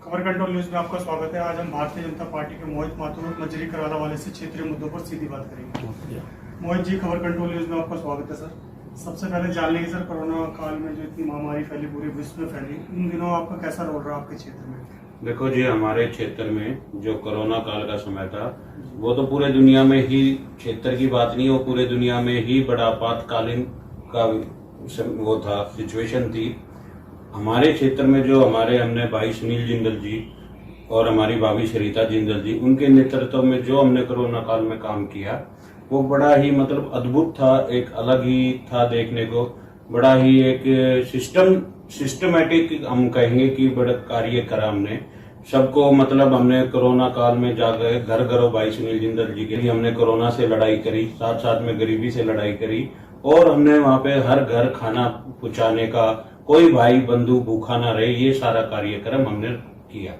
खबर control news में आपका स्वागत है। आज हम भारतीय जनता पार्टी के मोहित माथुर और मजरी कराला वाले से क्षेत्रीय मुद्दों पर सीधी बात करेंगे। मोहित जी, खबर कंट्रोल न्यूज में आपका स्वागत है सर। सबसे पहले जान लेंगे सर, कोरोना काल में जो इतनी महामारी फैली, पूरे विश्व में फैली, इन दिनों आपका कैसा रोल रहा आपके क्षेत्र में? देखो जी, हमारे क्षेत्र में जो कोरोना काल का समय था वो तो पूरे दुनिया में ही, क्षेत्र की बात नहीं, वो पूरे दुनिया में ही बड़ा आपातकालीन का वो था, सिचुएशन थी। हमारे क्षेत्र में जो हमने भाई सुनील जिंदल जी और हमारी भाभी सरिता जिंदल जी, उनके नेतृत्व में जो हमने कोरोना काल में काम किया वो बड़ा ही मतलब अद्भुत था, एक अलग ही था देखने को। बड़ा ही एक सिस्टमेटिक हम कहेंगे कि बड़ा कार्य करा हमने सबको। मतलब हमने कोरोना काल में जाकर घर घरों भाई सुनील जिंदल जी के लिए हमने कोरोना से लड़ाई करी, साथ साथ में गरीबी से लड़ाई करी, और हमने वहां पे हर घर खाना पहुंचाने का, कोई भाई बंधु भूखा ना रहे, ये सारा कार्यक्रम हमने किया।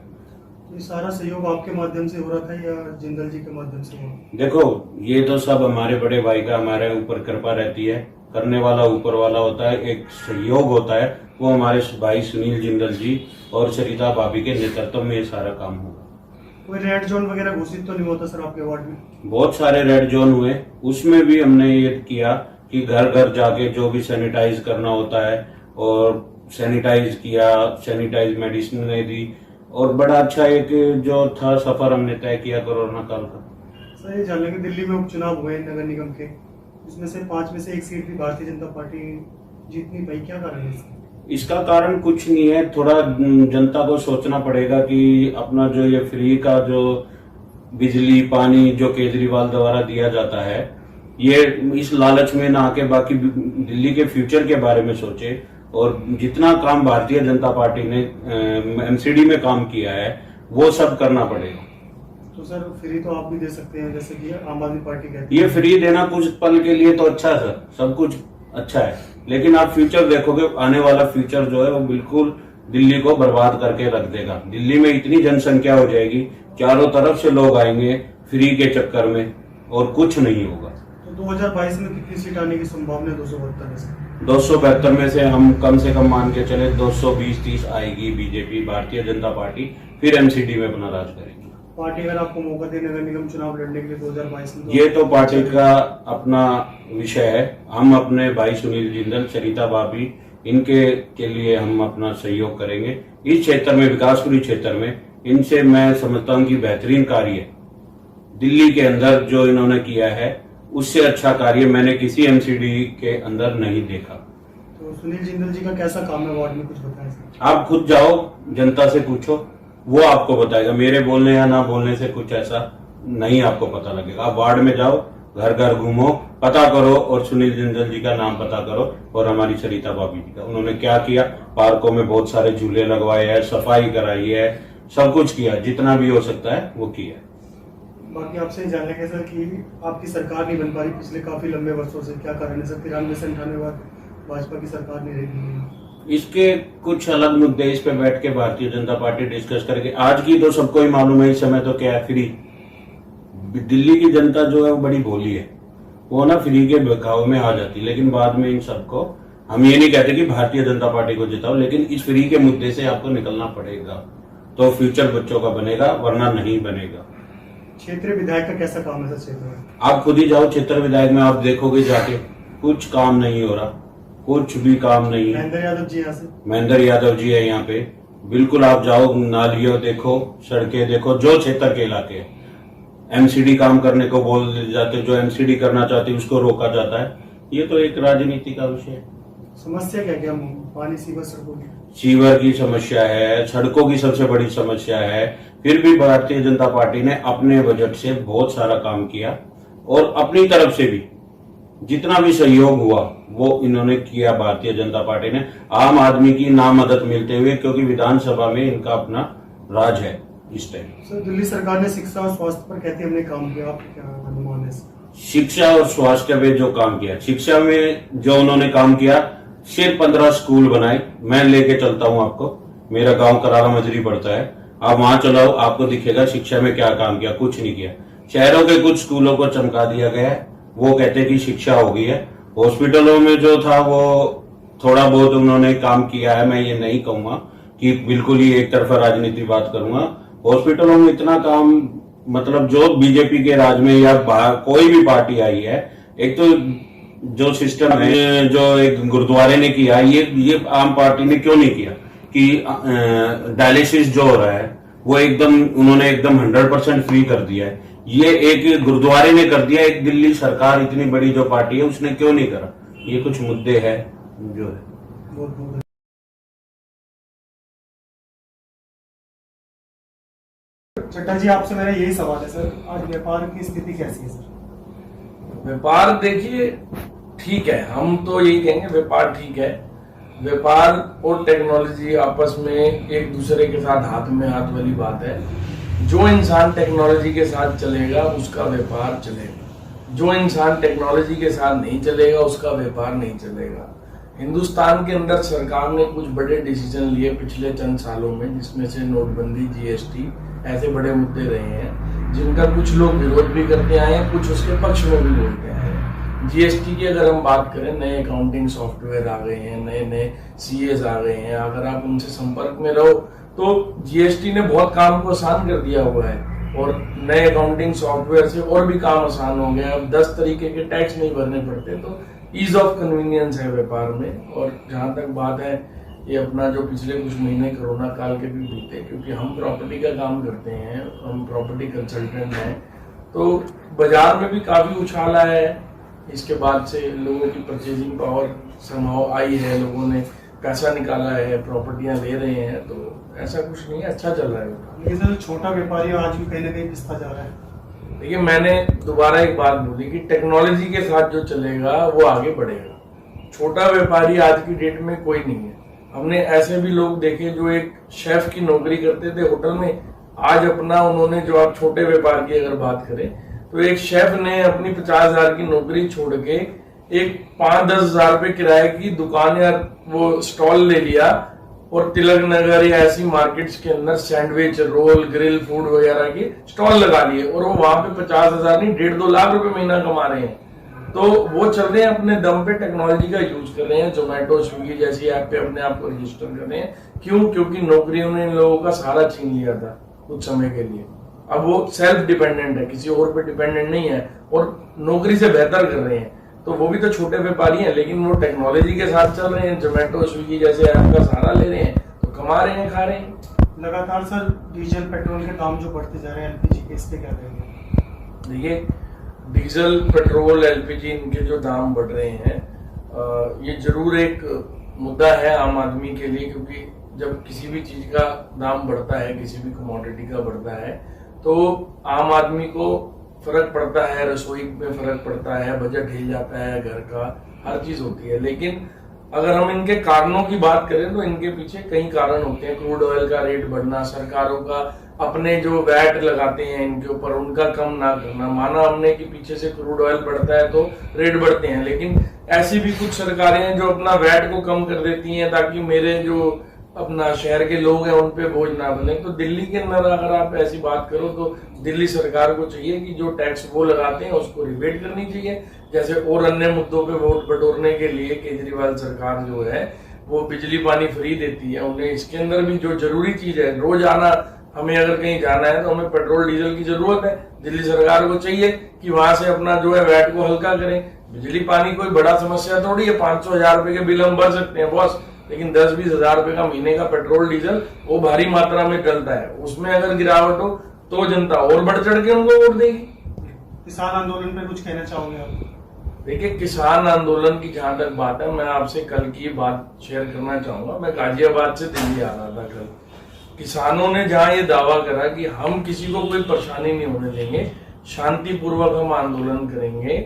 ये सारा सहयोग आपके माध्यम से हो रहा था या जिंदल जी के माध्यम से हुआ? देखो, ये तो सब हमारे बड़े भाई का हमारे ऊपर कृपा रहती है, करने वाला ऊपर वाला होता है, एक सहयोग होता है, वो हमारे भाई सुनील जिंदल जी और सरिता भाभी के नेतृत्व में ये सारा काम हुआ। कोई रेड जोन वगैरह घोषित तो नहीं होता सर आपके वार्ड में? बहुत सारे रेड जोन हुए, उसमें भी हमने ये किया कि घर घर जाके जो भी सैनिटाइज करना होता है और सैनिटाइज किया, सैनिटाइज मेडिसिन दी, और बड़ा अच्छा एक जो था सफर हमने तय किया कोरोना काल का। सर, ये जान लेंगे, दिल्ली में उपचुनाव हुए नगर निगम के, उसमें से 5 में से 1 सीट भी भारतीय जनता पार्टी जीत नहीं पाई, क्या कारण है इसका? इसका कारण कुछ नहीं है, थोड़ा जनता को सोचना पड़ेगा कि अपना जो ये फ्री का जो बिजली पानी जो केजरीवाल द्वारा दिया जाता है, ये इस लालच में ना आके बाकी दिल्ली के फ्यूचर के बारे में सोचे, और जितना काम भारतीय जनता पार्टी ने एमसीडी में काम किया है वो सब करना पड़ेगा। तो सर, फ्री तो आप भी दे सकते हैं, जैसे कि आम आदमी पार्टी कहती है। ये फ्री देना कुछ पल के लिए तो अच्छा है सर, सब कुछ अच्छा है, लेकिन आप फ्यूचर देखोगे, आने वाला फ्यूचर जो है वो बिल्कुल दिल्ली को बर्बाद करके रख देगा। दिल्ली में इतनी जनसंख्या हो जाएगी, चारों तरफ से लोग आएंगे फ्री के चक्कर में, और कुछ नहीं होगा। तो 2022 में कितनी सीट आने की संभावना है? 272 में से 272 में से हम कम से कम मान के चले 220-30 आएगी बीजेपी, भारतीय जनता पार्टी, फिर एमसीडी में अपना राज करेगी। पार्टी अगर आपको मौका दे नगर निगम चुनाव लड़ने के लिए 2022 में, ये तो पार्टी का अपना विषय है। हम अपने भाई सुनील जिंदल, सरिता भाभी, इनके के लिए हम अपना सहयोग करेंगे। इस क्षेत्र में, विकासपुरी क्षेत्र में, इनसे मैं समझता हूँ कि बेहतरीन कार्य दिल्ली के अंदर जो इन्होंने किया है, उससे अच्छा कार्य मैंने किसी एमसीडी के अंदर नहीं देखा। तो सुनील जिंदल जी का कैसा काम है वार्ड में, कुछ बताएं सर। आप खुद जाओ, जनता से पूछो, वो आपको बताएगा। मेरे बोलने या ना बोलने से कुछ ऐसा नहीं आपको पता लगेगा। आप वार्ड में जाओ, घर घर घूमो, पता करो, और सुनील जिंदल जी का नाम पता करो, और हमारी सरिता भाभी जी का उन्होंने क्या किया। पार्कों में बहुत सारे झूले लगवाए हैं, सफाई कराई है, सब कुछ किया, जितना भी हो सकता है वो किया। बाकी आपसे जान लेंगे सर कि आपकी सरकार नहीं बन पा रही पिछले काफी लंबे वर्षों से, क्या कारण है सर? 93 से 98 बाद भाजपा की सरकार नहीं रही। इसके कुछ अलग मुद्दे इस पे बैठ के भारतीय जनता पार्टी डिस्कस करके, आज की तो सबको ही मालूम है इस समय तो क्या है, फ्री। दिल्ली की जनता जो है वो बड़ी भोली है, वो ना फ्री के बहकाव में आ जाती, लेकिन बाद में इन सबको, हम ये नहीं कहते कि भारतीय जनता पार्टी को जिताओ, लेकिन इस फ्री के मुद्दे से आपको निकलना पड़ेगा, तो फ्यूचर बच्चों का बनेगा, वरना नहीं बनेगा। क्षेत्रीय विधायक का कैसा काम है सर क्षेत्र में? आप खुद ही जाओ क्षेत्र विधायक में, आप देखोगे जाके कुछ काम नहीं हो रहा, कुछ भी काम नहीं है। महेंद्र यादव जी यहाँ से, महेंद्र यादव जी है यहाँ पे, बिल्कुल आप जाओ, नालियों देखो, सड़कें देखो, जो क्षेत्र के इलाके हैं। एमसीडी काम करने को बोल जाते, जो एमसीडी करना चाहते उसको रोका जाता है। ये तो एक राजनीति का विषय है। समस्या क्या क्या? पानी, सीवर, सड़कों की? सीवर की समस्या है, सड़कों की सबसे बड़ी समस्या है। फिर भी भारतीय जनता पार्टी ने अपने बजट से बहुत सारा काम किया, और अपनी तरफ से भी जितना भी सहयोग हुआ वो इन्होंने किया। भारतीय जनता पार्टी ने आम आदमी की ना मदद मिलते हुए, क्योंकि विधानसभा में इनका अपना राज है इस टाइम। सर, दिल्ली सरकार ने शिक्षा और स्वास्थ्य पर कहती है हमने काम किया, आपका क्या अनुमान है? शिक्षा और स्वास्थ्य में जो काम किया, शिक्षा में जो उन्होंने काम किया, सिर्फ 15 स्कूल बनाए। मैं लेके चलता हूँ आपको, मेरा गांव कराला मजरी पड़ता है, आप वहां चलाओ, आपको दिखेगा शिक्षा में क्या काम किया। कुछ नहीं किया। शहरों के कुछ स्कूलों को चमका दिया गया है, वो कहते हैं कि शिक्षा हो गई है। हॉस्पिटलों में जो था वो थोड़ा बहुत उन्होंने काम किया है, मैं ये नहीं कहूंगा कि बिल्कुल ही एक तरफा राजनीति बात करूंगा। हॉस्पिटलों में इतना काम, मतलब जो बीजेपी के राज में या बाहर कोई भी पार्टी आई है, एक तो जो सिस्टम है, जो एक गुरुद्वारे ने किया, ये आम पार्टी ने क्यों नहीं किया कि डायलिसिस जो हो रहा है वो एकदम उन्होंने एकदम 100% फ्री कर दिया है। ये एक गुरुद्वारे ने कर दिया, एक दिल्ली सरकार इतनी बड़ी जो पार्टी है उसने क्यों नहीं करा। ये कुछ मुद्दे हैं जो है। बहुत बहुत चड्ढा जी, आपसे मेरा यही सवाल है सर, आज व्यापार की स्थिति कैसी है सर? व्यापार देखिए ठीक है, हम तो यही कहेंगे व्यापार ठीक है। व्यापार और टेक्नोलॉजी आपस में एक दूसरे के साथ हाथ में हाथ वाली बात है। जो इंसान टेक्नोलॉजी के साथ चलेगा उसका व्यापार चलेगा, जो इंसान टेक्नोलॉजी के साथ नहीं चलेगा उसका व्यापार नहीं चलेगा। हिंदुस्तान के अंदर सरकार ने कुछ बड़े डिसीजन लिए पिछले चंद सालों में, जिसमें से नोटबंदी, जीएसटी ऐसे बड़े मुद्दे रहे हैं जिनका कुछ लोग विरोध भी करते आए हैं, कुछ उसके पक्ष में भी बोलते आए हैं। जीएसटी की अगर हम बात करें, नए अकाउंटिंग सॉफ्टवेयर आ गए हैं, नए नए सीएस आ गए हैं। अगर आप उनसे संपर्क में रहो तो जीएसटी ने बहुत काम को आसान कर दिया हुआ है, और नए अकाउंटिंग सॉफ्टवेयर से और भी काम आसान हो गया। अब 10 तरीके के टैक्स नहीं भरने पड़ते, तो ईज ऑफ कन्वीनियंस है व्यापार में। और जहां तक बात है ये अपना जो पिछले कुछ महीने कोरोना काल के भी बीते, क्योंकि हम प्रॉपर्टी का काम करते हैं, हम प्रॉपर्टी कंसल्टेंट हैं, तो बाजार में भी काफी उछाल आया है। इसके बाद से लोगों की परचेजिंग पावर समहाउ आई है, लोगों ने पैसा निकाला है, प्रॉपर्टियां ले रहे हैं, तो ऐसा कुछ नहीं है, अच्छा चल रहा है। लेकिन सर छोटा व्यापारी आज भी कहीं ना कहीं पिसता जा रहा है। देखिए, मैंने दोबारा एक बात बोली कि टेक्नोलॉजी के साथ जो चलेगा वो आगे बढ़ेगा। छोटा व्यापारी आज की डेट में कोई नहीं है। हमने ऐसे भी लोग देखे जो एक शेफ की नौकरी करते थे होटल में, आज अपना उन्होंने, जो आप छोटे व्यापार की अगर बात करें तो एक शेफ ने अपनी 50,000 की नौकरी छोड़ के एक 5-10 हजार रुपए किराए की दुकान या वो स्टॉल ले लिया, और तिलक नगर या ऐसी मार्केट्स के अंदर सैंडविच, रोल, ग्रिल फूड वगैरह के स्टॉल लगा लिए, और वो वहां पे 50,000 नहीं 1.5-2 लाख रुपए महीना कमा रहे हैं। तो वो चल रहे हैं अपने दम पे, टेक्नोलॉजी का यूज कर रहे हैं, जोमेटो, स्विगी जैसी ऐप पे अपने आप को रजिस्टर कर रहे हैं। क्यों? क्योंकि नौकरियों ने इन लोगों का सहारा छीन लिया था कुछ समय के लिए। अब वो सेल्फ डिपेंडेंट है, किसी और पे डिपेंडेंट नहीं है, और नौकरी से बेहतर कर रहे हैं। तो वो भी तो छोटे व्यापारी हैं, लेकिन वो टेक्नोलॉजी के साथ चल रहे हैं, जोमेटो, स्विगी जैसे ऐप का सहारा ले रहे हैं, तो कमा रहे हैं, खा रहे हैं। लगातार सर डीजल पेट्रोल के दाम जो बढ़ते जा रहे हैं, एलपीजी के, इस पे क्या करेंगे? देखिए, डीजल, पेट्रोल, एलपीजी, इनके जो दाम बढ़ रहे हैं, ये जरूर एक मुद्दा है आम आदमी के लिए, क्योंकि जब किसी भी चीज का दाम बढ़ता है, किसी भी कमोडिटी का बढ़ता है, तो आम आदमी को फर्क पड़ता है, रसोई में फर्क पड़ता है, बजट हिल जाता है, घर का हर चीज होती है। लेकिन अगर हम इनके कारणों की बात करें तो इनके पीछे कई कारण होते हैं। क्रूड ऑयल का रेट बढ़ना, सरकारों का अपने जो वैट लगाते हैं इनके ऊपर, उनका कम ना करना। माना हमने कि पीछे से क्रूड ऑयल बढ़ता है तो रेट बढ़ते हैं, लेकिन ऐसी भी कुछ सरकारें हैं जो अपना वैट को कम कर देती हैं ताकि मेरे जो अपना शहर के लोग हैं उन पे बोझ ना बने। तो दिल्ली के अंदर अगर आप ऐसी बात करो तो दिल्ली सरकार को चाहिए कि जो टैक्स वो लगाते हैं उसको रिबेट करनी चाहिए। जैसे और अन्य मुद्दों पे वोट बटोरने के लिए केजरीवाल सरकार जो है वो बिजली पानी फ्री देती है उन्हें। इसके अंदर भी जो जरूरी चीज है, रोज आना, हमें अगर कहीं जाना है तो हमें पेट्रोल डीजल की जरूरत है। दिल्ली सरकार को चाहिए कि वहां से अपना जो है वैट को हल्का करें। बिजली पानी कोई बड़ा समस्या थोड़ी है, 500,000 रुपए के बिल हम भर सकते हैं बॉस, लेकिन 10-20 हजार रुपए का महीने का पेट्रोल डीजल वो भारी मात्रा में चलता है, उसमें अगर गिरावट हो तो जनता और बढ़ चढ़ के उनको वोट देगी। किसान आंदोलन पे कुछ कहना चाहोगे आप? देखिए, किसान आंदोलन की जहां तक बात है, मैं आपसे कल की बात शेयर करना चाहूंगा। मैं गाजियाबाद से दिल्ली आ रहा था कल। किसानों ने जहां ये दावा करा कि हम किसी को कोई परेशानी नहीं होने देंगे, शांतिपूर्वक हम आंदोलन करेंगे,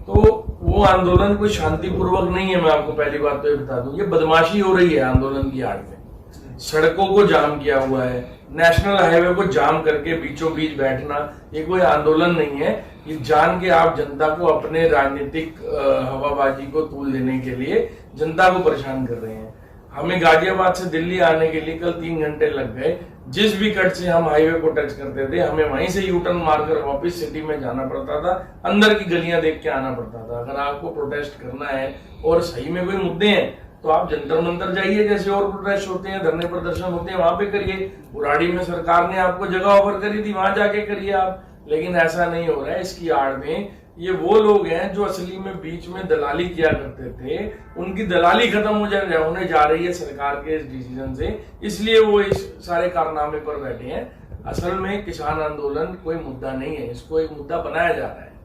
तो वो आंदोलन कोई शांतिपूर्वक नहीं है। मैं आपको पहली बात तो ये बता दूं, ये बदमाशी हो रही है आंदोलन की आड़ में। सड़कों को जाम किया हुआ है, नेशनल हाईवे को जाम करके बीचों बीच बैठना, ये कोई आंदोलन नहीं है। ये जान के आप जनता को अपने राजनीतिक हवाबाजी को तूल देने के लिए जनता को परेशान कर रहे हैं। हमें गाजियाबाद से दिल्ली आने के लिए कल 3 घंटे लग गए। जिस भी कट से हम हाईवे को टच करते थे, हमें वहीं से यू टर्न मारकर वापस सिटी में जाना पड़ता था, अंदर की गलियां देख के आना पड़ता था। अगर आपको प्रोटेस्ट करना है और सही में कोई मुद्दे हैं तो आप जंतर मंतर जाइए, जैसे और प्रोटेस्ट होते हैं, धरने प्रदर्शन होते हैं, वहां पे करिए। बुराड़ी में सरकार ने आपको जगह ऑफर करी थी, वहां जाके करिए आप, लेकिन ऐसा नहीं हो रहा है। इसकी आड़ में ये वो लोग हैं जो असली में बीच में दलाली किया करते थे, उनकी दलाली खत्म होने जा रही है सरकार के इस डिसीजन से, इसलिए वो इस सारे कारनामे पर बैठे हैं। असल में किसान आंदोलन कोई मुद्दा नहीं है, इसको एक मुद्दा बनाया जा रहा है।